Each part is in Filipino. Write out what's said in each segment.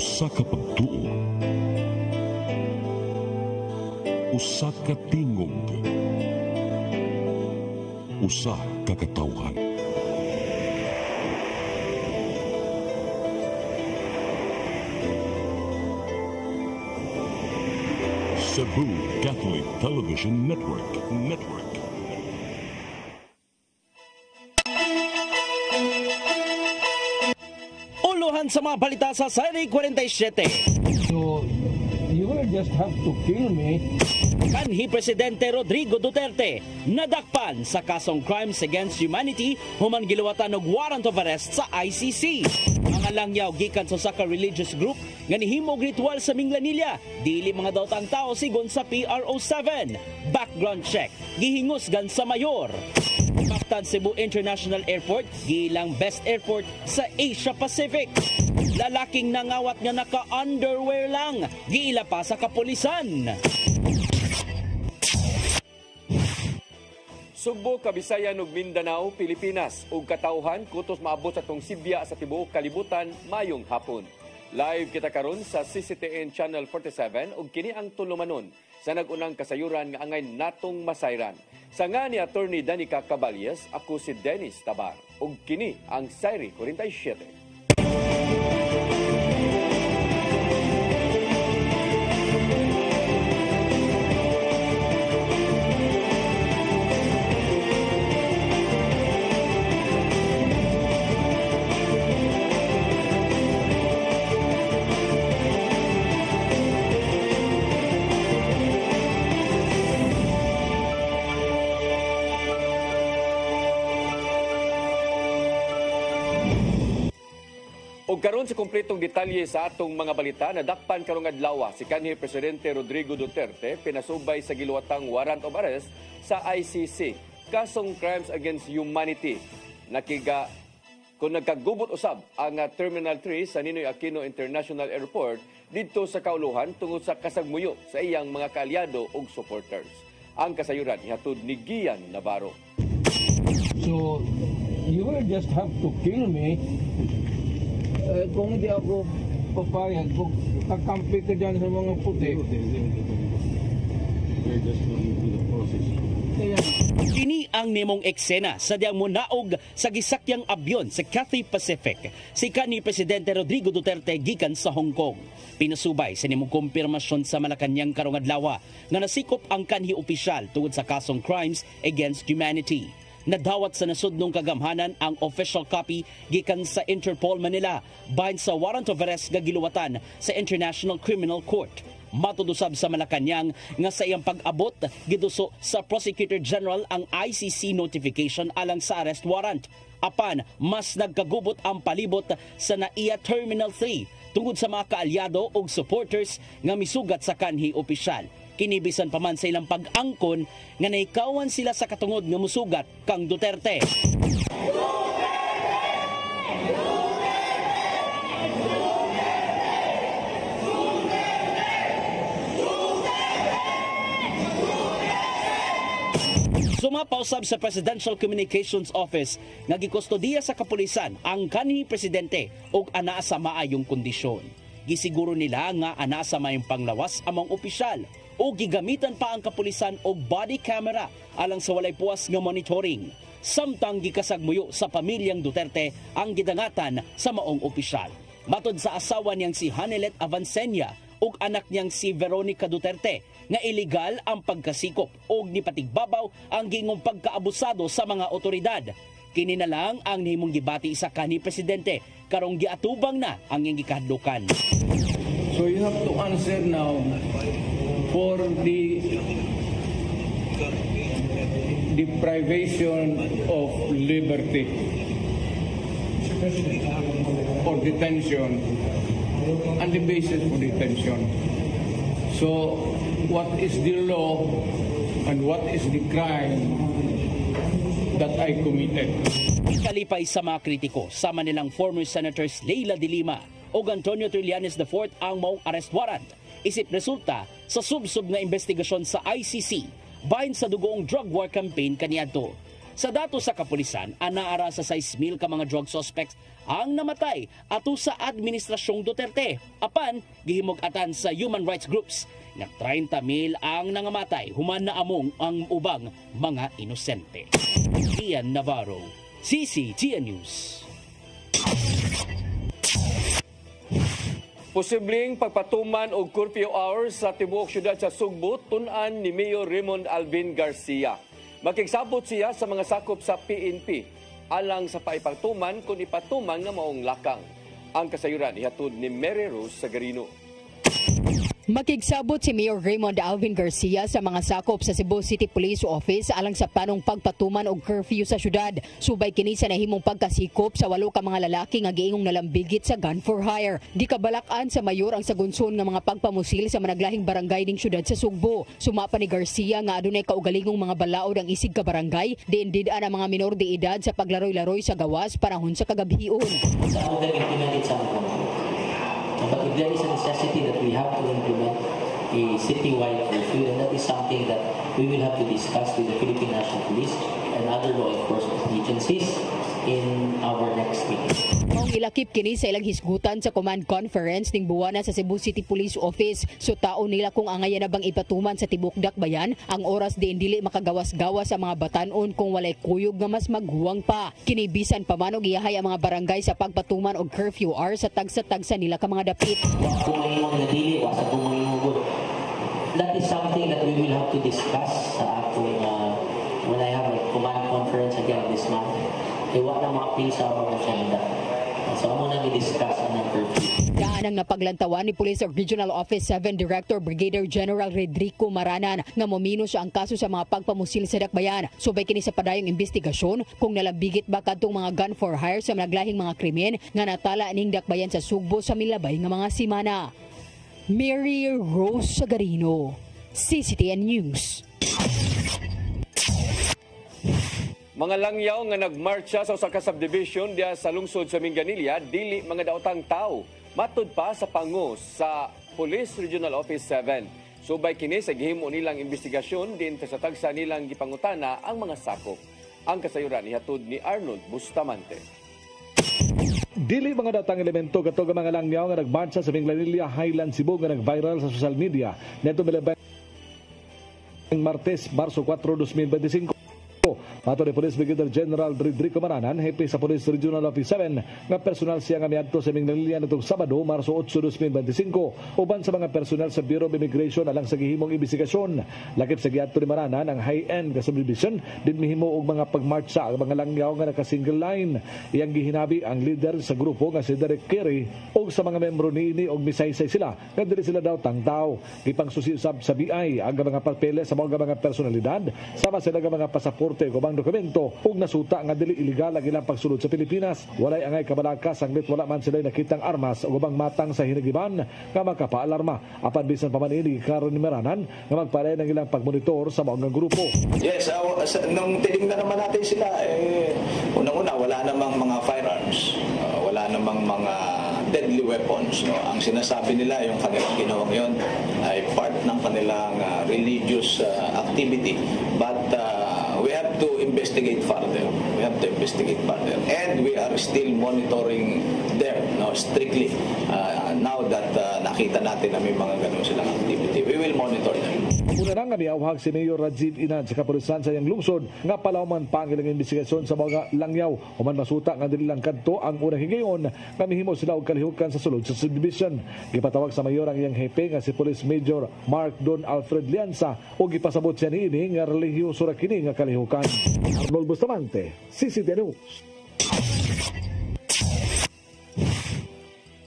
Usa ka pagtuo, usa ka tingog, usa ka katawhan. Cebu Catholic Television Network. Uluhan sa mga balita sa Sari 47. So, you will just have to kill me. Kanhi Presidente Rodrigo Duterte nadakpan sa kasong Crimes Against Humanity human giluwatan og warrant of arrest sa ICC. Mga langyaw gikan sa usa ka religious group nga nihimog ritual sa Minglanilla, dili mga daotang tao sigon sa PRO7. Background check gihingusgan sa mayor. Mactan Cebu International Airport gilang best airport sa Asia Pacific. Lalaking nangawat nga naka-underwear lang, giila pa sa kapulisan. Sugbo, Kabisayan ug Mindanao, Pilipinas ug katawhan kutos maabot sa tong Sibya sa tibuok kalibutan mayong hapon. Live kita karon sa CCTN Channel 47 ug kini ang tulumanon sa nagunang kasayuran nga angay natong masayran. Sa nga ni Attorney Danica Caballes, ako si Dennis Tabar ug kini ang Sari 47. Ug karon sa kompletong detalye sa atong mga balita, nadakpan karong adlaw si kanhi Presidente Rodrigo Duterte pinasubay sa giluwatang warrant of arrest sa ICC kasong Crimes Against Humanity. Kung nagkagubot usab ang Terminal 3 sa Ninoy Aquino International Airport didto sa kauluhan tungod sa kasagmuyo sa iyang mga kaalyado ug supporters. Ang kasayuran ihatod ni Gian Navarro. So, you will just have to kill me. Kung hindi ako papayag, kung kakampi ka dyan sa mga puti. We're just going through the process. Kini ang nimong eksena sa diyang munaog sa gisakyang abyon sa Cathay Pacific si kanhi Presidente Rodrigo Duterte gikan sa Hong Kong. Pinasubay sa nimong kumpirmasyon sa Malacañang karong adlaw nga nasikop ang kanhi opisyal tungod sa kasong Crimes Against Humanity. Nadawat sa nasudnong kagamhanan ang official copy gikan sa Interpol Manila bahin sa warrant of arrest nga giluwatan sa International Criminal Court. Matudusab sa Malacañang nga sa iyang pag-abot giduso sa Prosecutor General ang ICC notification alang sa arrest warrant. Apan mas nagkagubot ang palibot sa NAIA Terminal 3 tungod sa mga kaalyado ug supporters nga misugat sa kanhi opisyal. Kinibisan pa man sa ilang pag-angkon nga naikawan sila sa katungod nga musugat kang Duterte. Sumapaw sab sa Presidential Communications Office nga gikustodiya sa kapulisan ang kanhi presidente ug anaa sa maayong kondisyon. Gisiguro nila nga anaa sa maayong panglawas among opisyal o gigamitan pa ang kapulisan og body camera alang sa walay puwas nga monitoring. Samtang gikasagmuyo sa pamilyang Duterte ang gidangatan sa maong opisyal. Matod sa asawa niyang si Hanelet Avancenia ug anak niyang si Veronica Duterte nga illegal ang pagkasikop ug nipatigbabaw ang gingong pagkaabusado sa mga otoridad. Kini na lang ang nahimong gibati sa kanhi presidente karong giatubang na ang iyang gikahadlukan. So you have to answer now for the deprivation of liberty or detention and the basis for detention. So what is the law and what is the crime that I committed? Kalipay sa mga kritiko, sama nilang former Senators Leila de Lima o Antonio Trillanes IV ang maong arrest warrant. Isip resulta sa subsub nga investigasyon sa ICC bahin sa dugoong drug war campaign kaniadto. Sa dato sa kapulisan, anaara sa 6,000 ka mga drug suspects ang namatay ato sa Administrasyong Duterte. Apan, gihimug-atan sa human rights groups na 30,000 ang nangamatay, human na among ang ubang mga inosente. Ian Navarro, CCTN News. Posibleng pagpatuman og curfew hours sa tibuok syudad sa Sugbo tun-an ni Mayor Raymond Alvin Garcia. Makigsabot siya sa mga sakop sa PNP alang sa paipagtuman kung ipatuman nga maong lakang. Ang kasayuran ihatod ni Mary Rose Sagarino. Makigsabot si Mayor Raymond Alvin Garcia sa mga sakop sa Cebu City Police Office alang sa planong pagpatuman og curfew sa syudad. Subay kini sa nahimong pagkasikop sa 8 ka mga lalaki nga giingong nalambigit sa gun for hire. Gikabalakan sa mayor ang sagunson nga mga pagpamusil sa managlahing barangay ning syudad sa Sugbo. Sumapa ni Garcia nga adunay kaugalingong mga balaod ang isig ka barangay, diin-did-an ang mga minor de edad sa paglaroy-laroy sa gawas panahon sa kagabhion. But if there is a necessity that we have to implement a citywide curfew, and that is something that we will have to discuss with the Philippine National Police and other law enforcement agencies in our next meeting. Maong ilakip kini sa ilang hisgutan sa command conference ning buwana sa Cebu City Police Office. So taon nila kung angayan na bang ipatuman sa tibok dakbayan ang oras diin dili makagawas-gawas sa mga batanon kung walay kuyog nga mas maghuwang pa. Kinibisan pa man og iyahay ang mga barangay sa pagpatuman og curfew hours sa tagsa-tagsa nila ka mga dapit. That is something that we will have to discuss sa ating when I have a command conference again this month. Iwa na mga pin sa mga agenda. So, amo na i-discuss ang curfew. Daan ang napaglantawan ni Police Regional Office 7 Director Brigadier General Rodrigo Maranan nga momino siya ang kaso sa mga pagpamusil sa dakbayan. Subay kini sa padayong investigasyon kung nalambigit ba kadtong mga gun for hire sa naglahing mga krimen nga natala ning dakbayan sa Sugbo sa milabay nga mga simana. Mary Rose Sagarino, CCTN News. Mga langyaw nga nagmarcha sa usa ka subdivision diya sa lungsod sa Minganilla, dili mga daotang tao. Matud pa sa pangu sa Police Regional Office 7. Subay kini sa gihimo nilang investigasyon din sa tagsa nilang gipangutana ang mga sakop. Ang kasayuran ihatod ni Arnold Bustamante. Dili mga datang elemento kato nga mga langyaw nga nagmarcha sa Minganilla, Highland, Cebu nga nag-viral sa social media. Neto milabay Martes, Marso 4, 2025. Mato ni Police Brigadier General Rodrigo Maranan, hepe sa Police Regional Office 7, nga personal siya nga miadto sa Minganilla nitong Sabado, Marso 8, 2025, uban sa mga personal sa Bureau of Immigration alang sa gihimong investigasyon. Lakip sa giadto ni Maranan ang high-end nga subdivision, din mihimo og mga pagmarcha ang mga langyaw nga naka-single line. Iyang gihinabi ang leader sa grupo nga si Derek Kerry og sa mga membro niini og misaysay sila nga dili sila daw tangtaw. Gipang susisab sa BI ang mga papeles sa mga personalidad, sama sila nga mga pasaporte o dokumento ug nasuta nga dili illegal ang ilang pagsulod sa Pilipinas. Walay angay kabalakas anglit wala man sila nakitang armas o ubang matang sa hinagiban nga makapaalarma. Apan bisan pa man ini karon ni Maranan nga magpalay ng ilang pagmonitor sa mga grupo. Yes, nung tinignan naman natin sila, unang-una wala namang mga firearms, wala namang mga deadly weapons. No? Ang sinasabi nila, yung kanilang ginawang yun ay part ng kanilang religious activity. But we have to investigate further. And we are still monitoring them strictly. Now that nakita natin na may mga ganun silang activity, we will monitor them. Una na nga miawhag si Mayor Rajiv Inad sa kapulisan sa iyang lungsod nga palawman pa ang ilang investigasyon sa mga langyaw. Human masuta nga dili lang kadto ang unang higayon nga mihimo sila og kalihukan sa sulod sa subdivision. Gipatawag sa mayor ang iyang hepe nga si Police Major Mark Don Alfred Lianza ug gipasabot siya niini nga relihiyoso ra kini nga kalihukan. Arnold Bustamante, CCTN News.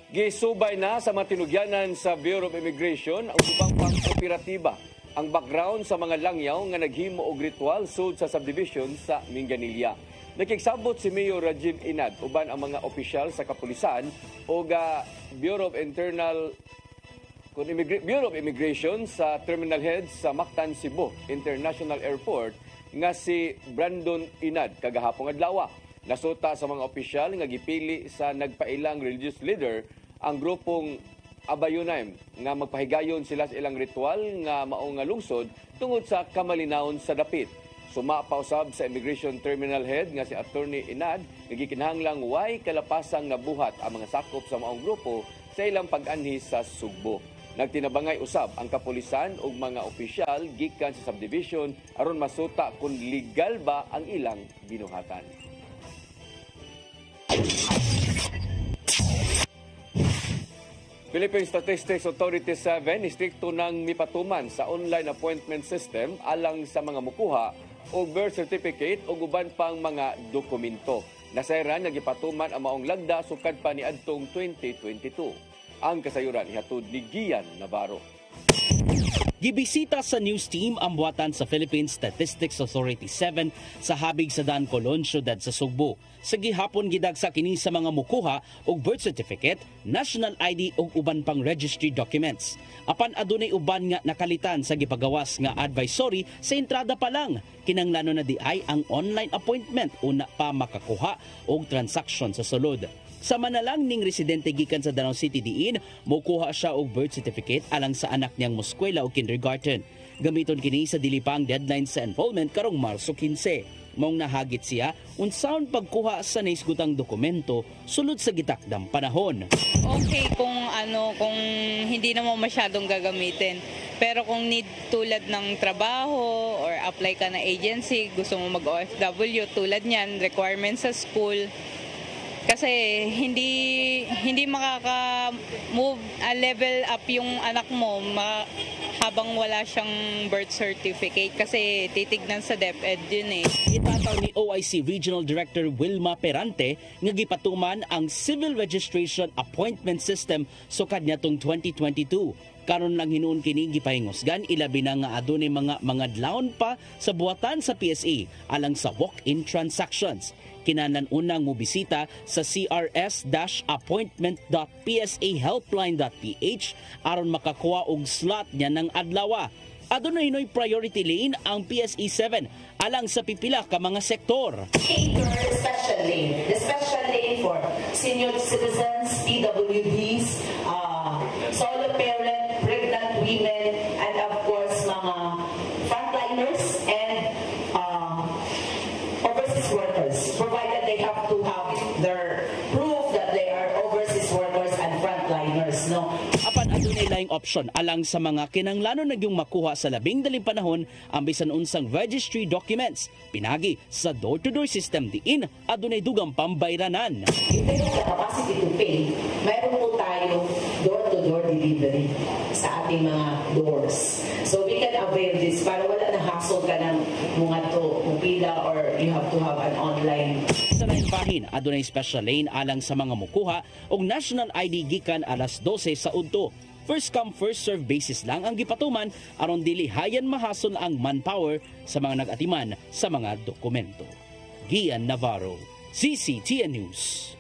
Gisubay na sa matinugyanan sa Bureau of Immigration ang ubang pang-operatiba ang background sa mga langyaw nga naghimo og ritual sud sa subdivision sa Minganilla. Nakiksabot si Mayor Rajiv Inad uban ang mga opisyal sa kapulisan o Bureau of Immigration sa Terminal Head sa Mactan, Cebu International Airport nga si Brandon Inad kagahapon adlaw. Nasuta sa mga opisyal nga gipili sa nagpailang religious leader ang grupong Abayunaym nga magpahigayon sila sa ilang ritual nga mao nga lungsod tungod sa kamalinawon sa dapit. Suma pa usab sa Immigration Terminal Head nga si Attorney Inad nagikinahanglang way kalapasang nabuhat ang mga sakop sa maong grupo sa ilang pag-anhi sa Sugbo. Nagtinabangay usab ang kapulisan ug mga opisyal gikan sa subdivision aron masuta kung legal ba ang ilang binuhatan. Philippine Statistics Authority 7 istrikto nang mipatuman sa online appointment system alang sa mga mukuha o birth certificate o uban pang mga dokumento. Nasayran nagipatuman ang maong lagda sukad pa ni adtong 2022. Ang kasayuran ihatod ni Gian Navarro. Gibisita sa news team ang buhatan sa Philippine Statistics Authority 7 sa habig sa Dan Colon, syudad sa Sugbo. Sa gihapon gidagsa kini sa mga mukuha og birth certificate, national ID ug uban pang registry documents. Apan adunay uban nga nakalitan sa gipagawas nga advisory sa entrada pa lang. Kinahanglan na di ay ang online appointment una pa makakuha og transaction sa sulod. Sa manalang ning residente gikan sa Danau City diin, mokuha siya og birth certificate alang sa anak niyang moskwela o kindergarten. Gamiton kini sa dili pa ang deadline sa enrollment karong Marso 15. Maong nahagit siya unsaon pagkuha sa naisgutang dokumento sulod sa gitakdang panahon. Okay kung hindi naman masyadong gagamitin. Pero kung need tulad ng trabaho or apply ka na agency, gusto mo mag-OFW, tulad niyan, requirements sa school. Kasi hindi makaka-move, level up yung anak mo habang wala siyang birth certificate kasi titignan sa DepEd yun eh. Itataw ni OIC Regional Director Wilma Perante nga gipatuman ang Civil Registration Appointment System sukad niatong 2022. Karon lang hinuon kini gipahingusgan ilabi na nga adunay mga adlawon pa sa buhatan sa PSA alang sa walk-in transactions. Kinahanglan unang mobisita sa crs-appointment.psahelpline.ph aron makakuha og slot niya ng adlaw. Adunay hinoy priority lane ang PSE 7 alang sa pipila ka mga sektor. Special lane. The special lane for senior citizens, PWDs, solo parent, pregnant women, and of course mga frontliners and overseas workers, provided they have to have their proof that they are overseas workers and frontliners. No? Apan adunay laing option alang sa mga kinahanglanon nagyong makuha sa labing daling panahon ang bisan unsang registry documents. Pinagi sa door-to-door system diin adunay dugang pambayranan. If they have the capacity to pay, mayroon po tayo door-to-door delivery sa ating mga doors. So we can avail this para wala na hassle ka ng mga pila or you have to have an online. Sa laing bahin, adunay special lane alang sa mga mukuha og national ID gikan alas 12 sa udto. First come first serve basis lang ang gipatuman aron dili hayan mahason ang manpower sa mga nag-atiman sa mga dokumento. Gian Navarro, CCTN News.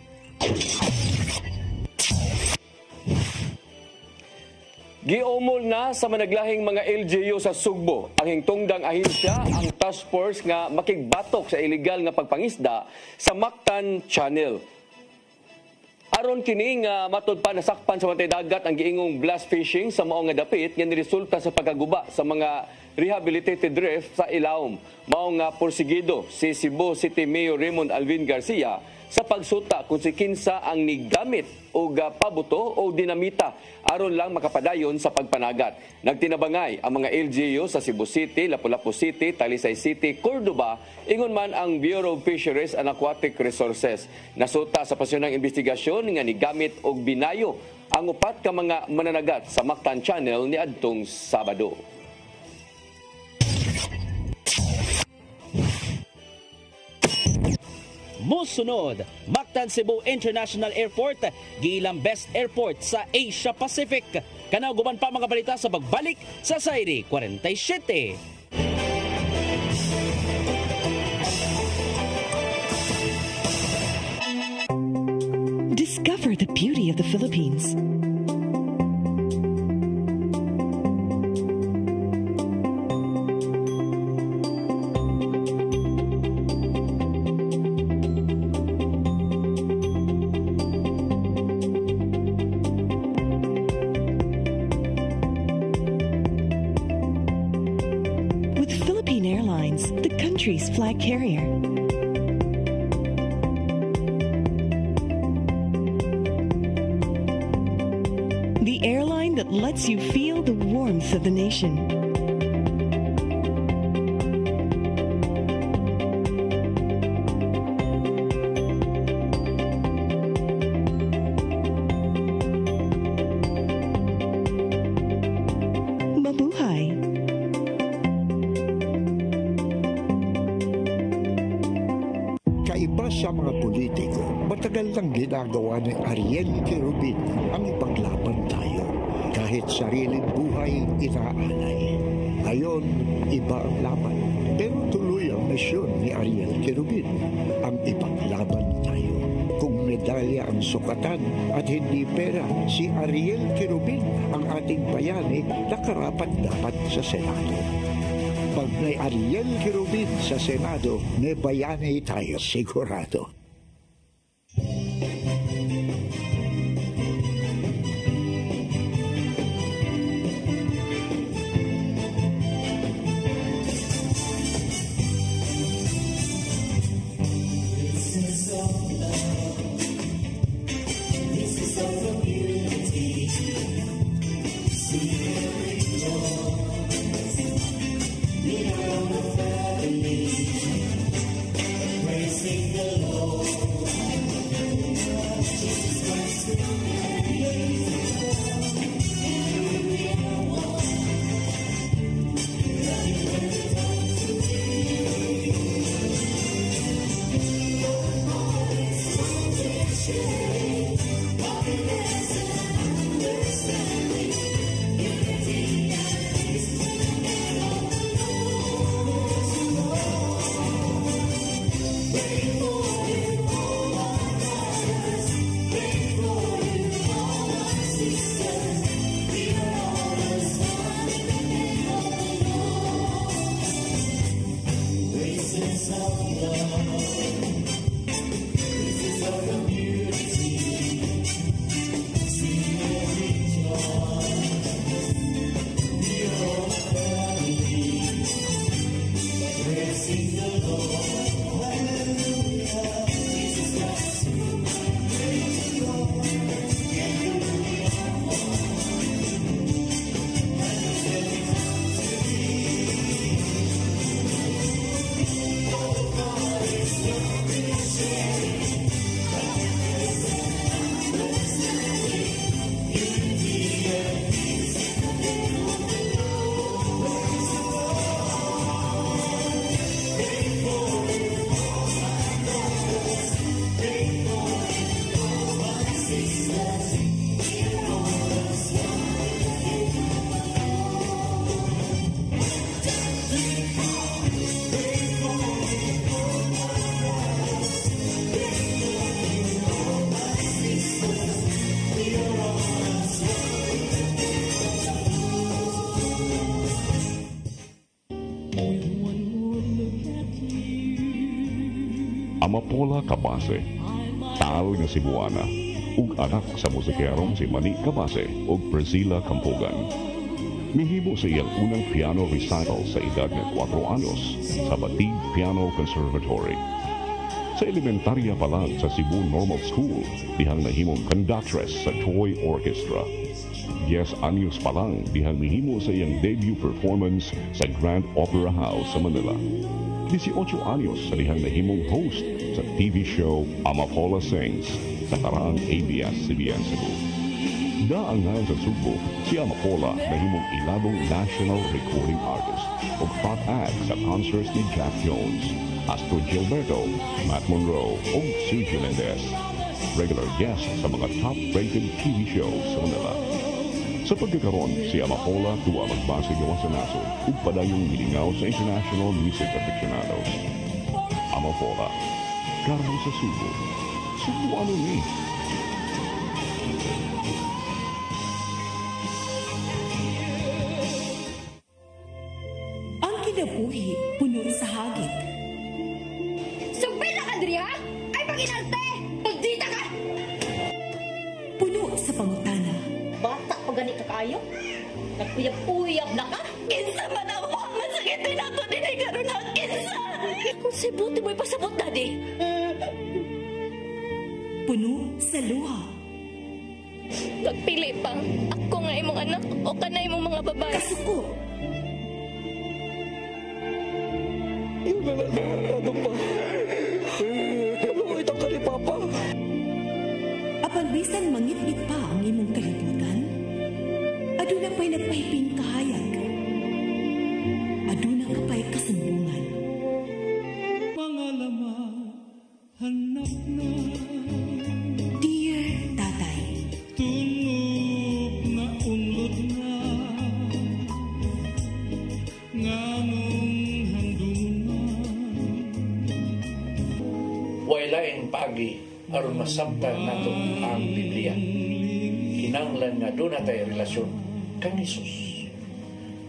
Giumol na sa managlahing mga LGU sa Sugbo ang hingtungdang ahensya ang task force nga makigbatok sa illegal nga pagpangisda sa Mactan Channel. Aron kini nga matud pa nasakpan sa matay dagat ang giingong blast fishing sa mao nga dapit nga niresulta sa pagkaguba sa mga rehabilitated reef sa ilawom. Mao nga porsigido si Cebu City Mayor Raymond Alvin Garcia sa pagsuta kung si kinsa ang nigamit o pabuto o dinamita aron lang makapadayon sa pagpanagat. Nagtinabangay ang mga LGU sa Cebu City, Lapu-Lapu City, Talisay City, Cordoba, ingon man ang Bureau of Fisheries and Aquatic Resources. Nasuta sa pasyonang investigasyon nga nigamit og binayo ang upat ka mga mananagat sa Mactan Channel ni adtong Sabado. Musunod, Mactan Cebu International Airport, giilang best airport sa Asia Pacific. Kanaw guban pa mga balita sa pagbalik sa Sairi 47. Discover the beauty of the Philippines. country's flag carrier. The airline that lets you feel the warmth of the nation. Kaiba sa mga politiko, matagal nang ginagawa ni Ariel Querubin ang ipaglaban tayo. Kahit sariling buhay inaalay. Ngayon, iba ang laban. Pero tuloy ang misyon ni Ariel Querubin, ang ipaglaban tayo. Kung medalya ang sukatan at hindi pera, si Ariel Querubin ang ating bayani na karapat-dapat sa Senado. Pag may Ariel Querubin sa Senado, may bayani tayo sigurado. Amapola Cabase, taal nga Cebuana, ug anak sa musikerong si Manny Cabase ug Priscilla Campogan. Mihimo sa iyang unang piano recital sa edad ng 4 anyos sa Batig Piano Conservatory. Sa elementarya pa lang sa Cebu Normal School, dihang nahimong conductress sa Toy Orchestra. 10 anyos pa lang dihang mihimo sa iyang debut performance sa Grand Opera House sa Manila. 18 anyos sa dihang nahimong host sa TV show Amapola Sings sa karaang ABS-CBN Cebu. Daangan sa Subo, si Amapola nahimong ilabong national recording artist o front act sa concerts ni Jack Jones, Astro Gilberto, Matt Monroe o Sergio Mendez. Regular guest sa mga top-rated TV shows sa Manila. Sa pagkakaroon, si Amapola tuwa magbase gawa sa nasod ug padayong milingaw sa international music aficionados. Amapola, karmo sa Subo. Subo ano ni? Ang kinabuhi, puno sa hagit. Sumpila ka, Adria! Ay, pag-inarte! Pagdita ka! Puno sa pangutana. Bata pa ganito kayo? Nagpuyab-uyab na ka? Kinsa man ang mga sakit na ito din ay karoon ng kinsa! Unsay buti mo'y pasabot, Daddy? Puno sa luha. Pagpili pa, ako nga imong anak o kanay imong mga babae. Kasuko. Yung ano pa? Ano itang kani Papa? Apan bisan mangit-ngit pa ang imong kalibutan, aduna pa'y nagpahiping kahayag. Aduna ka pa'y kasumbungan. Mga laman, hanap na. Dear Tatay, Tunog na unlot na. Nganong handungan. Wailaing paagi aron masabtan nato ang Biblia. Kinanglan nga doon natay relasyon kang Jesus.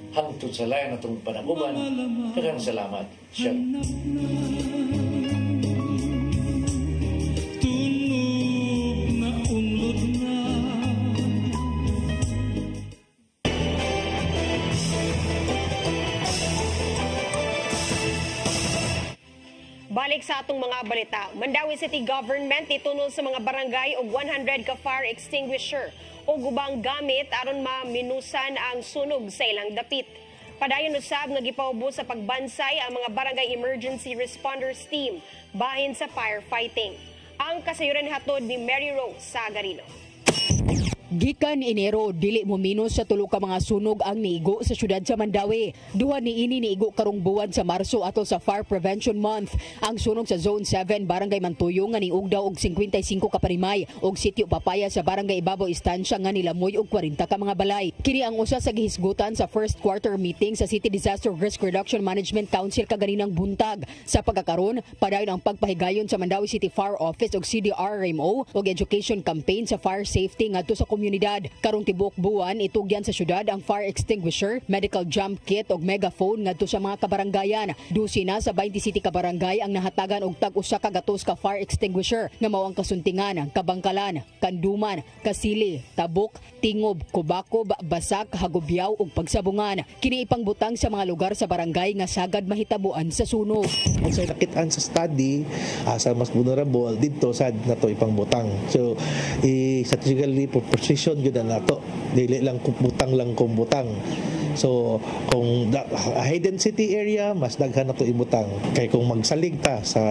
Hangtod sa layan natong panaguban, daghang salamat. Shalom. Tunog na unlot na. Balik sa atong mga balita, Mandawi City Government itunol sa mga barangay og 100 ka fire extinguisher o gubang gamit aron maminusan ang sunog sa ilang dapit. Padayon usab nga gipaubos sa pagbansay ang mga barangay emergency responders team bahin sa firefighting. Ang kasayuran hatod ni Mary Rose Sagarino. Gikan Enero, dili mo minus sa tulo ka mga sunog ang niigo sa syudad sa Mandawi. Duha niini niigo karong buwan sa Marso ato sa Fire Prevention Month. Ang sunog sa Zone 7, Barangay Mantuyo nga niug daw og 55 ka parimay og Sitio Papaya sa Barangay Ibabaw Istansya nga nilamoy og 40 ka mga balay. Kini ang usa sa gihisgutan sa first quarter meeting sa City Disaster Risk Reduction Management Council kaganinang buntag. Sa pagkakaron, padayon ang pagpahigayon sa Mandawi City Fire Office og CDRMO og education campaign sa fire safety ngadto sa komunidad. Karong tibuok buwan itugyan sa syudad ang fire extinguisher, medical jump kit ug megaphone ngadto sa mga kabarangayan. Dusina sa 20 city kabarangay ang nahatagan og tag-usa ka gatos ka fire extinguisher nga mao ang Kasuntingan, Kabangkalan, Kanduman, Kasili, Tabuk, Tingob, Kubakob, Basak, Hagubyaw ug Pagsabungan. Kini ipangbutang sa mga lugar sa barangay nga sagad mahitabuan sa sunog. Unsay nakitaan sa study sa mas vulnerable dito sad nato ipangbutang. So strategically for precision gyud nato, dili lang kumbutang lang kumbutang. So kung high density area mas daghan nato ibutang, kay kung magsalig ta sa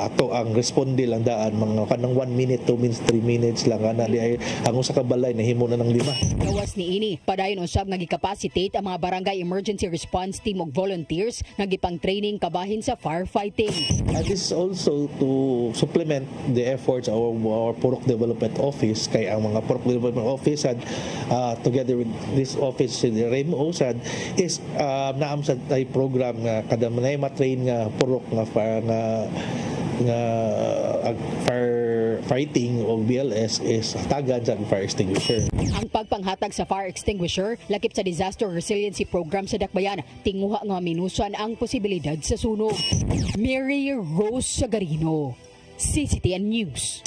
ato ang responde lang daan mga kanang 1 minute, 2 minutes, 3 minutes lang ana di ay ang usa ka balay nahimo na ng 5. Gawas niini, padayon usab nga gi-capacitate ang mga barangay emergency response team ug volunteers nga gipang training kabahin sa firefighting. And this is also to supplement the efforts of our Purok Development Office, kay ang mga Purok Development Office had together with this office the REMO sad is naam sa tay program nga kada manay matrain nga purok nga fire fighting o BLS is hatagan sa fire extinguisher. Ang pagpanghatag sa fire extinguisher lakip sa disaster resiliency program sa Dakbayan, tinguha nga minusan ang posibilidad sa sunog. Mary Rose Sagarino, CCTN News.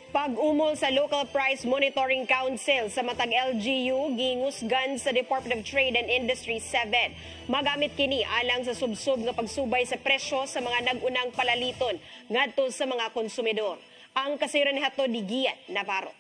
Pag-umol sa Local Price Monitoring Council sa matag LGU gingusgan sa Department of Trade and Industry 7. Magamit kini alang sa subsob nga pagsubay sa presyo sa mga nag-unang palaliton ngadto sa mga konsumidor. Ang kasayuran ni hatod ni Gian Navarro.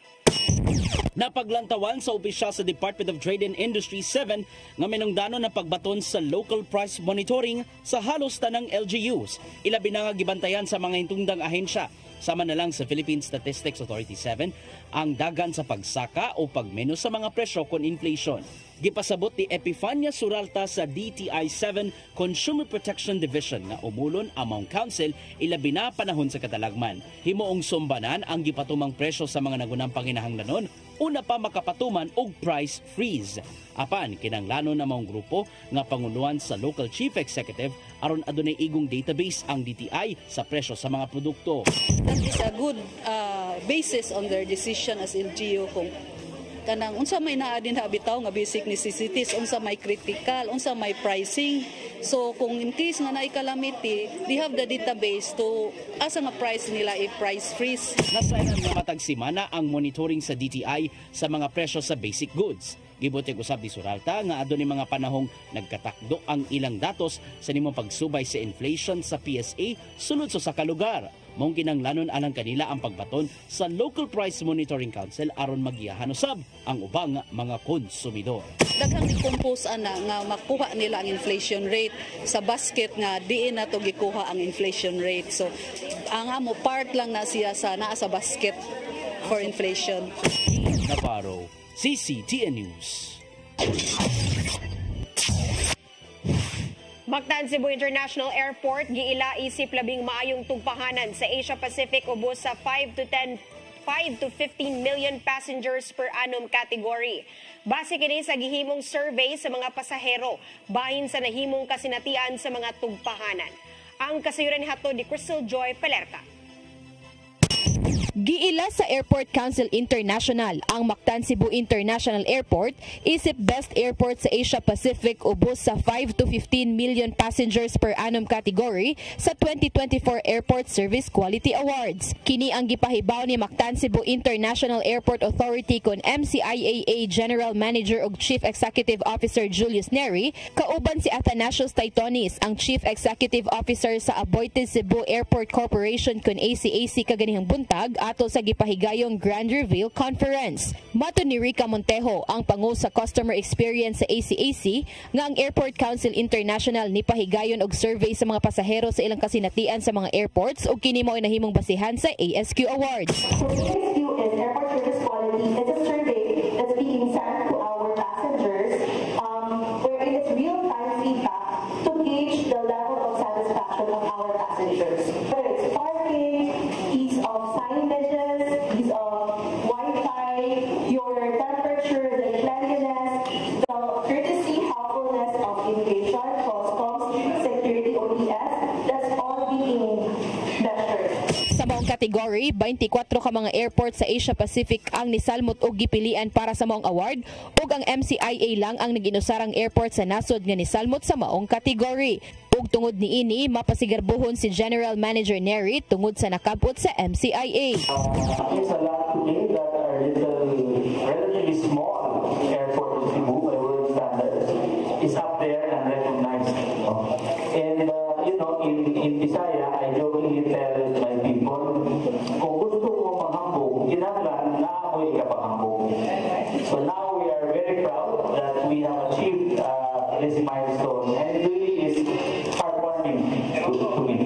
Napaglantawan sa opisyal sa Department of Trade and Industry 7 nga minungdanon na pagbaton sa local price monitoring sa halos tanang LGUs. Ilabi na nga gibantayan sa mga hintungdang ahensya. Sama na lang sa Philippine Statistics Authority 7 ang dagan sa pagsaka o pagmenos sa mga presyo kon inflation. Gipasabot ni Epifania Suralta sa DTI 7 Consumer Protection Division nga umulon among council ilabi na panahon sa katalagman. Himuong sumbanan ang gipatumang presyo sa mga nagunang panginahanglanon, una pa makapatuman og price freeze. Apan kinanglanon na maong grupo nga pangunuan sa local chief executive aron adunay igong database ang DTI sa presyo sa mga produkto. That is a good basis on their decision as LGU kung kanang unsa may naa din habitaw nga basic necessities, unsa may critical, unsa may pricing. So kung in case nga naay calamity, they have the database to asa nga price nila i-price freeze. Nasayang nga matag simana ang monitoring sa DTI sa mga presyo sa basic goods. Gibutyag usab ni Suralta nga adto ni mga panahong nagkatakdo ang ilang datos sa nimong pagsubay sa inflation sa PSA sunod sa kalugar. Mong kinanglanon anang kanila ang pagbaton sa Local Price Monitoring Council aron magiyahan usab ang ubang mga konsumidor. Daghang i-compose ana nga makuha nila ang inflation rate sa basket nga diin nato gikuha ang inflation rate. So ang amo part lang na siya sa naa sa basket for inflation. Navarro, CCTN News. Mactan Cebu International Airport giila isip labing maayong tugpahanan sa Asia Pacific ubos sa 5 to 15 million passengers per annum category. Base kini sa gihimong survey sa mga pasahero bahin sa nahimong kasinatian sa mga tugpahanan. Ang kasayuran hatod ni Crystal Joy Pelerca. Giila sa Airport Council International ang Mactan Cebu International Airport isip best airport sa Asia Pacific ubos sa 5 to 15 million passengers per annum category sa 2024 Airport Service Quality Awards. Kini ang gipahibaw ni Mactan Cebu International Airport Authority kon MCIAA General Manager ug Chief Executive Officer Julius Neri kauban si Athanasius Taitonis ang Chief Executive Officer sa Aboitiz Cebu Airport Corporation kon ACAC kaganihang buntag ato sa gipahigayong Grand Reveal Conference. Mato ni Rica Montejo, ang pangu sa Customer Experience sa ACAC, nga ang Airport Council International ni pahigayon og survey sa mga pasahero sa ilang kasinatian sa mga airports ug kini mao nahimong basihan sa ASQ Awards. So ASQ is Airport Service Quality. It's a survey that's being sent to our passengers where it is real-time feedback to gauge the level of satisfaction of our passengers. Whether it's parking, ease of signages, ease of Wi-Fi, your temperature, the cleanliness, the courtesy, helpfulness of immigration, customs, security, ODS, that's all being measured. Sa maong kategory, 24 ka mga airport sa Asia Pacific ang nisalmot og gipilian para sa maong award ug ang MCIA lang ang naginusarang airport sa nasod nga nisalmot sa maong kategory. Ug tungod niini, mapasigarbuhon si General Manager Neri tungod sa nakabot sa MCIA. It's a lot today that our relatively small airport in Cebu by world standards is up there and recognized. And in Bisaya, I jokingly tell my people, kung gusto mo manghambog, kinahanglan na ako'y ikapahambog. So now we are very proud that we have achieved this milestone, and it really is heartwarming to me.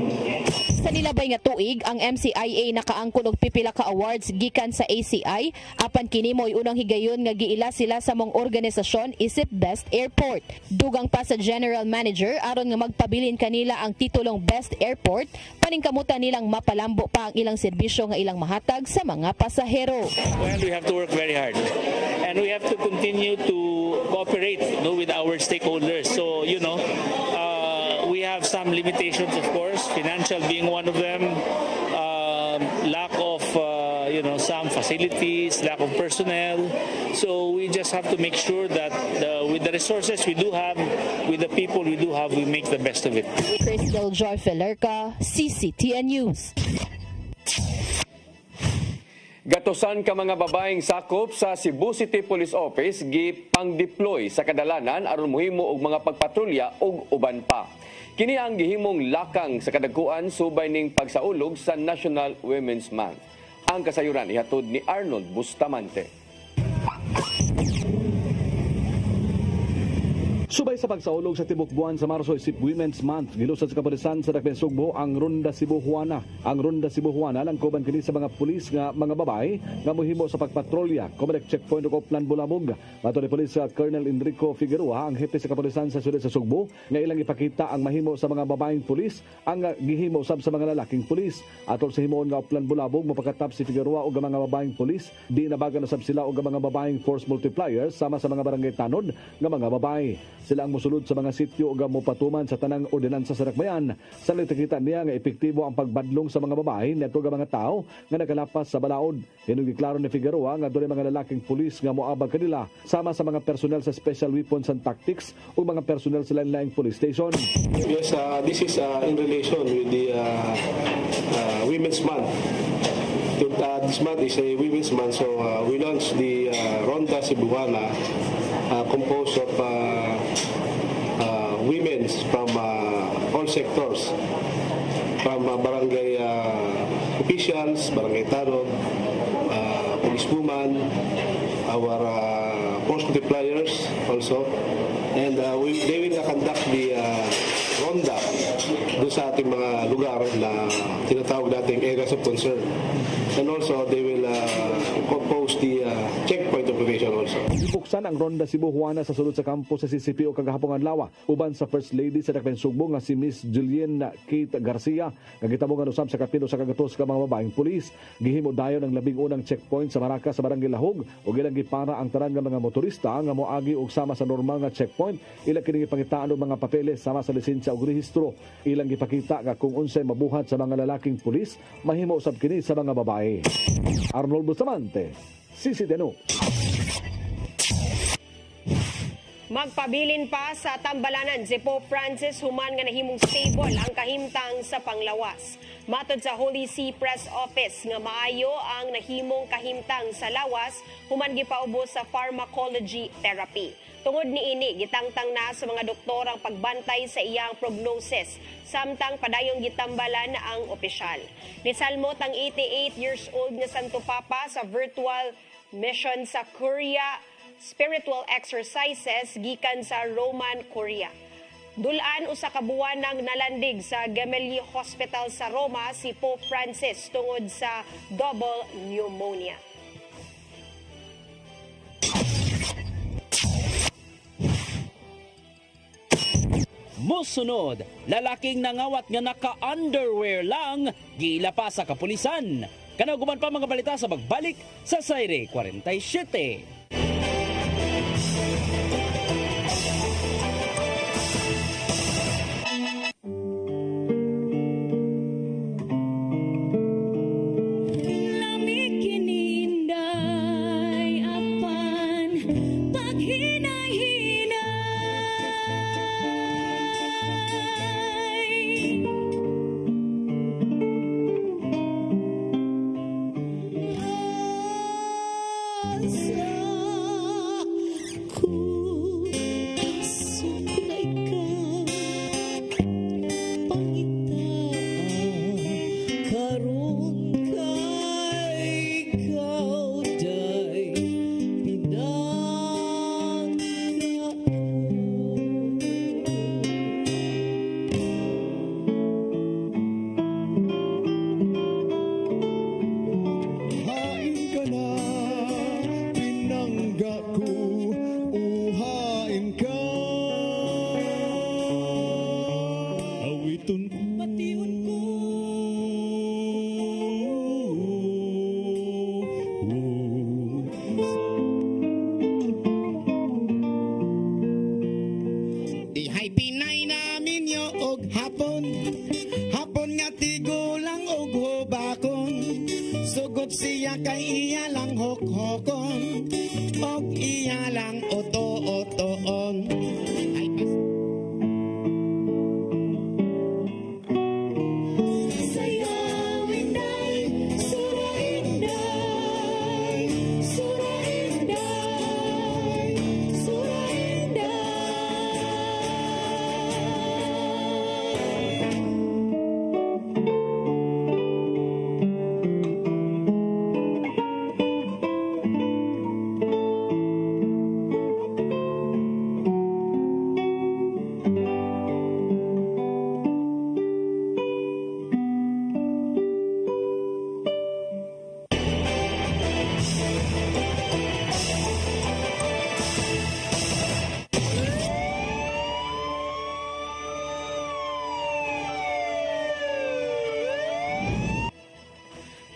Sa nilabay nga tuig, ang MCIA nakaangkon og pipila ka awards gikan sa ACI, apan kini mo'y unang higayon nga giila sila sa mong organisasyon isip Best Airport. Dugang pa sa General Manager aron nga magpabilin kanila ang titulong Best Airport, paningkamutan nilang mapalambo pa ang ilang serbisyo nga ilang mahatag sa mga pasahero. Well, we have to work very hard and we have to continue to cooperate with our stakeholders. So, we have some limitations, of course, financial being one of them, lack of some facilities, lack of personnel. So we just have to make sure that with the resources we do have, with the people we do have, we make the best of it. Crystal Joy Pelerca, CCTN News. Gatusan ka mga babaeng sakop sa Cebu City Police Office gipang-deploy sa kadalanan aron mohimo og mga pagpatrolya og uban pa. Kini ang gihimong lakang sa kadagkuan subay ning pagsaulog sa National Women's Month. Ang kasayuran ihatod ni Arnold Bustamante. Subay sa pagsaulog sa tibok buwan sa Marso isip Women's Month, gilusad sa kapulisan sa Dakbayan Sugbo ang Ronda Cebu Juana. Ang Ronda Cebu Juana langkoban kini sa mga pulis nga mga babae nga mohimo sa pagpatrolya Comelec Checkpoint ug Oplan Bulabog. Mato ni Pulis Colonel Enrico Figueroa, ang hepe sa kapulisan sa siyudad sa Sugbo, nga ilang ipakita ang mahimo sa mga babaeng pulis ang gihimo sab sa mga lalaking pulis. Atol sa himuon nga Oplan Bulabog, mapakatap si Figueroa og mga babaeng pulis, di nabagan usab sila og mga babaeng force multipliers sama sa mga barangay tanod nga mga babae. Sila ang mosulod sa mga sityo ug mopatuman sa tanang ordinansa sa Dakbayan. Sa nakita niya nga epektibo ang pagbadlong sa mga babae neto nga mga tao nga nagalapas sa balaod. Inong giklaro ni Figueroa nga doon mga lalaking pulis nga moabag kanila sama sa mga personnel sa Special Weapons and Tactics ug mga personnel sa lain-laing police station. Yes, this is in relation with the Women's Month. This month is a Women's Month, so we launched the Ronda Cebuana agents from all sectors, from barangay officials, barangay tanod, policewoman, our post multipliers also, and they will conduct the ronda doon sa ating mga lugar na tinatawag nating areas of concern. And also, they will compose the checkpoint operation also. Ibuksan ang Ronda Cebu Juana sa sulod sa kampo sa CCPO kagahapon adlaw uban sa First Lady sa Dakbayan Sugbo nga si Miss Julienne Kate Garcia nga gitabogan usab sa kapino sa kagatos ka mga babaeng pulis. Gihimo dayon ang labing unang checkpoint sa Maracas sa Barangay Lahog ug ilang gipara ang tanan nga mga motorista nga moagi og sama sa normal nga checkpoint. Ilang kini gipangitaan og mga papeles sama sa lisensya ug rehistro. Ilang gipakita nga kung unsay mabuhat sa mga lalaking pulis mahimo usab kini sa mga babae. Arnold Bustamante, CCTV. Magpabilin pa sa Tambalanan si Pope Francis human nga nahimong stable ang kahimtang sa panglawas. Matod sa Holy See Press Office nga maayo ang nahimong kahimtang sa lawas human gipaubos sa pharmacology therapy. Tungod niini gitangtang na sa mga doktor ang pagbantay sa iyang prognosis samtang padayong gitambalan ang opisyal. Nisalmot ang 88 years old na Santo Papa sa virtual mission sa Korea spiritual exercises gikan sa Roman Korea. Dulaan usa ka buwan nang nalandig sa Gemelli Hospital sa Roma si Pope Francis tungod sa double pneumonia. Mosunod, lalaking nangawat nga naka-underwear lang, gila pa sa kapulisan. Kanaguman pa mga balita sa pagbalik sa Sayre 47. Siya kay iya lang hok-hokon og iya lang oto-otoon.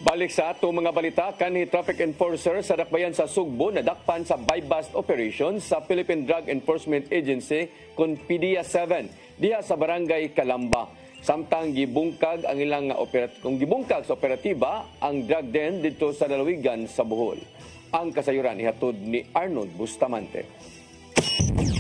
Balik sa atong mga balita, kanhi traffic enforcer sa dakbayan sa Sugbo nadakpan sa buy-bust operation sa Philippine Drug Enforcement Agency kun PDEA 7 diha sa barangay Calamba. Samtang gibungkag ang ilang kung gibungkag sa operatiba ang drug den dito sa Lalawigan sa Bohol. Ang kasayuran ihatod ni Arnold Bustamante.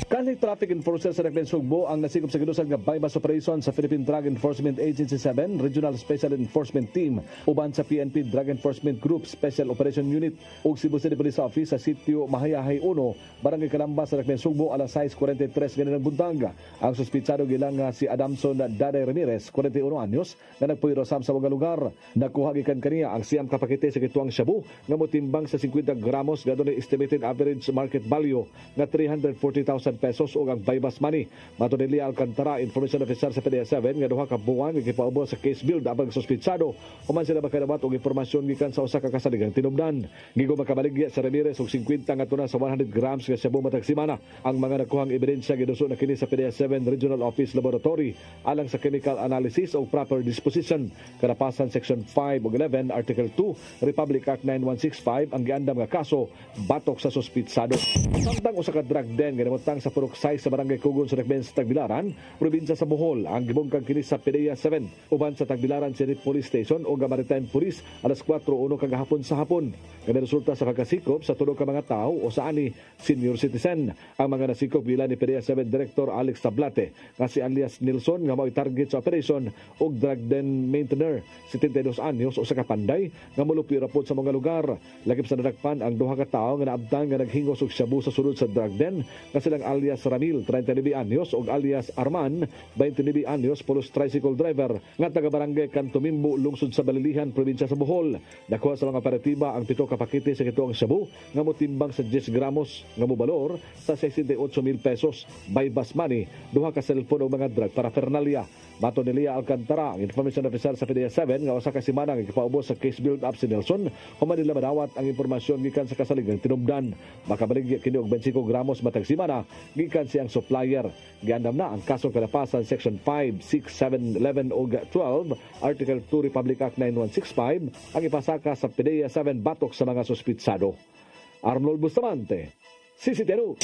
Kanhi traffic enforcer sa Dakbayan Sugbo ang nasikop sa ginusan nga bypass operation sa Philippine Drug Enforcement Agency 7 Regional Special Enforcement Team uban sa PNP Drug Enforcement Group Special Operation Unit ug Cebu City Police Office sa sitio Mahayahay 1, Barangay Calamba sa Dakbayan Sugbo alas 6:43 ganinang buntag. Ang suspitsado gilang nga si Adamson Daday Ramirez, 41 anyos, na nagpuyrosam sa mga lugar. Nakuha gikan kaniya ang siyam ka pakete sa gituang shabu nga motimbang sa 50 gramos nga dunay estimated average market value nga 340,000 pesos o ang bypass money. Mato ni Lia Alcantara, information officer sa PDEA-7 nga duha ka buwan gipaubos sa case build abang suspitsado human sila makadawat og impormasyon gikan sa usa ka kasaligang tinubdan. Gigo makabaligya sa Ramirez og 50 ngadto na sa 100 grams nga shabu matag semana. Ang mga nakuhang ebidensya giduso na kini sa PDEA-7 Regional Office Laboratory alang sa chemical analysis o proper disposition. Karapasan Section 5 ug 11 Article 2 Republic Act 9165 ang giandam nga kaso batok sa suspitsado. Samtang usa ka drug den ginamutang sa Puruksay sa Barangay Kugon sa Dakbayan sa Tagbilaran, probinsya sa Bohol, ang gibungkang kini sa PDEA-7 uban sa Tagbilaran City Police Station o Maritime Police alas 4:01 kagahapon sa hapon. Kani resulta sa pagkasikop sa tulo ka mga tao o sa ani senior citizen. Ang mga nasikop gila ni PDEA-7 Director Alex Tablate nga si alias Nilson nga mao target sa operation og drug den maintainer 72 anyos o sa kapanday nga mulupi ra pod sa mga lugar. Lakip sa nadakpan ang duha ka tawo nga naabtan nga naghingos og shabu sa sulod sa drug den nga silang alias Ramil 39 anyos ug alias Arman 29 anyos pulos tricycle driver nga taga barangay Cantumimbo lungsod sa Balilihan probinsya sa Bohol. Nakuha sa mga operatiba ang 7 ka pakete sa gituang shabu nga motimbang sa 10 gramos nga mobalor sa 68,000 pesos bypass money, duha ka cellphone ug mga drug paraphernalia. Mato ni Lia Alcantara, ang information officer sa PDEA-7 nga usa ka semana nga gipaubos sa case build up si Nelson human nila madawat ang impormasyon gikan sa kasaligang tinubdan. Makabaligya kini og 25 gramos matag semana gikan siyang supplier. Giandam na ang kasong kalapasan Section 5, 6, 7, 11 ug 12 Article 2 Republic Act 9165 ang ipasaka sa PDEA-7 batok sa mga suspitsado. Arnold Bustamante, CCTV.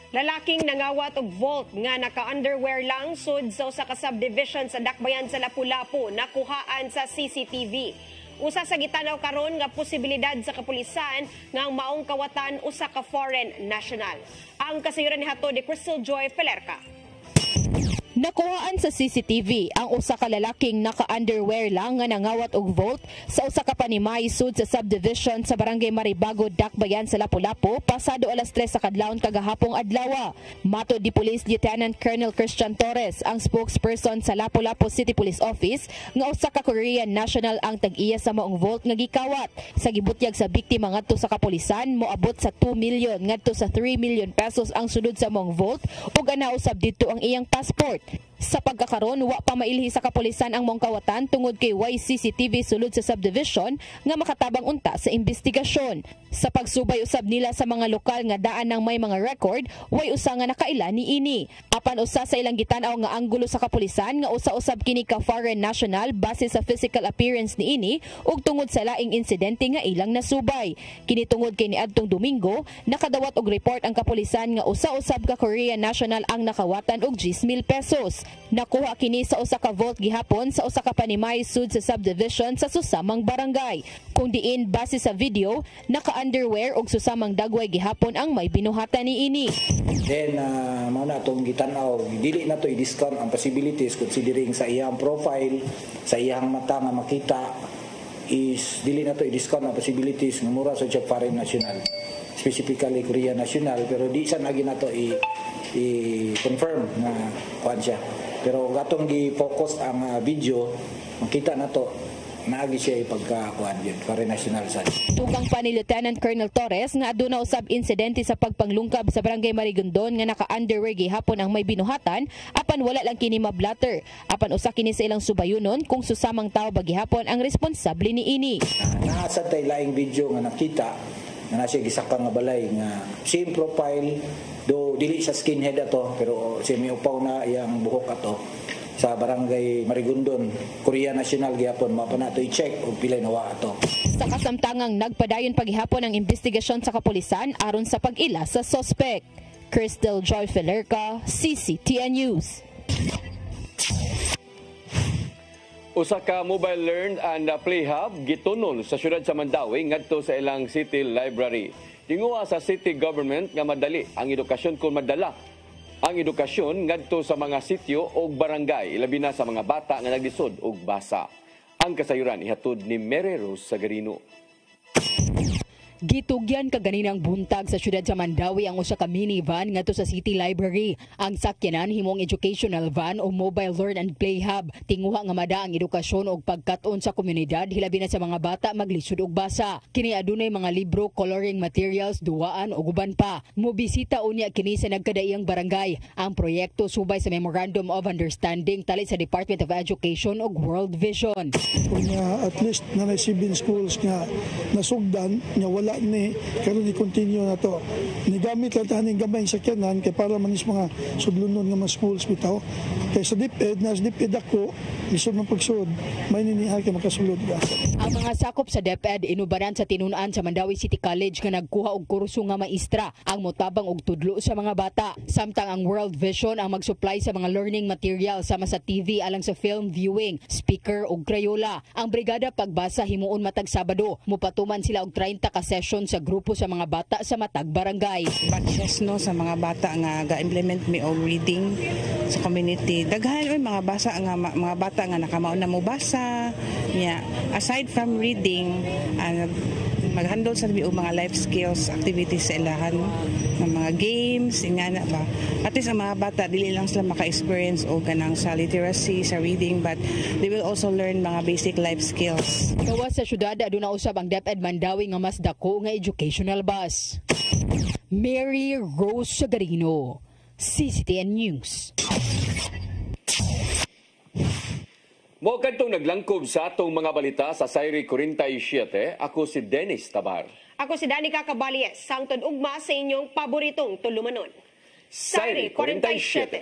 Lalaking nangawat og vault nga naka-underwear lang sud sa usa ka subdivision sa Dakbayan sa Lapu-Lapu nakuhaan sa CCTV. Usa sa gitanaw karon nga posibilidad sa kapulisan nga ang maong kawatan usa ka foreign national. Ang kasayuran ni hatod ni Crystal Joy Pelerca. Nakuhaan sa CCTV ang usa ka lalaking naka-underwear lang nga nangawat og vault sa usa ka panimay sud sa subdivision sa Barangay Maribago, Dakbayan sa Lapu-Lapu pasado alas 3 sa kadlawon kagahapong adlaw. Mato di Police Lieutenant Colonel Christian Torres, ang spokesperson sa Lapu-Lapu City Police Office, nga usa ka Korean national ang tag-iya sa maong vault nga gikawat. Sa gibutyag sa biktima ngadto sa kapulisan, moabot sa 2 million ngadto sa 3 million pesos ang sunod sa maong vault ug ana usab didto ang iyang passport. Sa pagkakaroon, wa pa mailhi sa kapulisan ang mong kawatan tungod kay CCTV sulod sa subdivision nga makatabang unta sa investigasyon. Sa pagsubay usab nila sa mga lokal nga daan ng may mga record, way usa nga nakaila ni ini. Apan usa sa ilang gitanaw nga anggulo sa kapulisan nga usa-usab kini ka foreign national base sa physical appearance ni ini ug tungod sa laing insidente nga ilang nasubay. Kini tungod kay niadtong Domingo, nakadawat og report ang kapulisan nga usa-usab ka Korean national ang nakawatan og 10,000 pesos. Nakuha kini sa usa ka vault gihapon sa usa ka panimay sud sa subdivision sa susamang barangay. Kung diin base sa video, naka-underwear og susamang dagway gihapon ang may binuhatan ni ini. Then mao na tong gitanaw, dili na to i-discount ang possibilities considering sa iyang profile, sa iyang mata nga makita is dili na to i-discount ang possibilities nga mura sa foreign national. Specifically Korean national, pero di sa nagi na to i-confirm na kuan siya. Pero gatong gi-focus ang video, makita na to naagi siya pagkakuan yun, foreign national sa. Tugang pa ni Lieutenant Colonel Torres nga aduna usab insidente sa pagpanglungkab sa Barangay Marigondon nga naka-underwear gihapon ang may binuhatan apan wala lang kini mablatter. Apan usa kini sa ilang subayunon kung susamang tao ba gihapon ang responsable ni ini. Naasa tay laing video nga nakita na siya gisakang nga balay nga same profile do dili sa skinhead ato pero semi-upaw na iyang buhok ato sa Barangay Marigondon, Korea National gihapon mao pa nato i-check og pilay nawa ato. Sa kasamtangang nagpadayon paghihapon ang investigasyon sa kapulisan aron sa pag-ila sa suspect. Crystal Joy Pelerca, CCTN News. Usa ka mobile learn and play hub gitunol sa syudad sa Mandawi ngadto sa ilang city library. Tinguha sa city government nga madali ang edukasyon kung madala ang edukasyon ngadto sa mga sitio o barangay, ilabi na sa mga bata nga naglisod og basa. Ang kasayuran ihatod ni Mary Rose Sagarino. Gitugyan kaganinang buntag sa syudad sa Mandawi ang usa ka minivan ngadto sa City Library. Ang sakyanan himong educational van o mobile learn and play hub. Tinguha nga mada ang edukasyon og pagkat-on sa komunidad hilabi na sa mga bata maglisod og basa. Kini adunay mga libro, coloring materials, duwaan ug uban pa. Mobisita unya kini sa nagkadaiyang barangay. Ang proyekto subay sa Memorandum of Understanding tali sa Department of Education ug World Vision. Kunya at least na 7 schools nga nasugdan nya wala ni karon i-continue na to. Nigamit lang taning gamay sakyanan kay para manis mga sudlunon nga mga schools bitaw. Kay sa DepEd nas DepEd ako lisod man pagsud may niniha kay makasulod ka. Ang mga sakop sa DepEd inubaran sa tinun-an sa Mandawi City College nga nagkuha og kurso nga maestra ang motabang og tudlo sa mga bata. Samtang ang World Vision ang mag-supply sa mga learning material sama sa TV alang sa film viewing, speaker ug krayola. Ang brigada pagbasa himuon matag Sabado. Mupatuman sila og 30 ka session sa grupo sa mga bata sa matag barangay. Batches no sa mga bata nga ga-implement mi og reading sa community. Daghan oy mga bata nga nakamao na mo basa. Yeah. Aside from reading, mag-handle sa mga life skills activities sa ilahan ng mga games, ingana ba. At least ang mga bata dili lang sila maka-experience o kanang sa literacy, sa reading, but they will also learn mga basic life skills. Gawas sa syudad aduna usab ang DepEd Mandawi nga mas dako nga educational bus. Mary Rose Sagarino, CCTN News. Mo kadtong naglangkob sa atong mga balita sa Sayri 47, ako si Dennis Tabar. Ako si Danica Caballes, sangtod ugma sa inyong paboritong tulumanon. Sayri 47.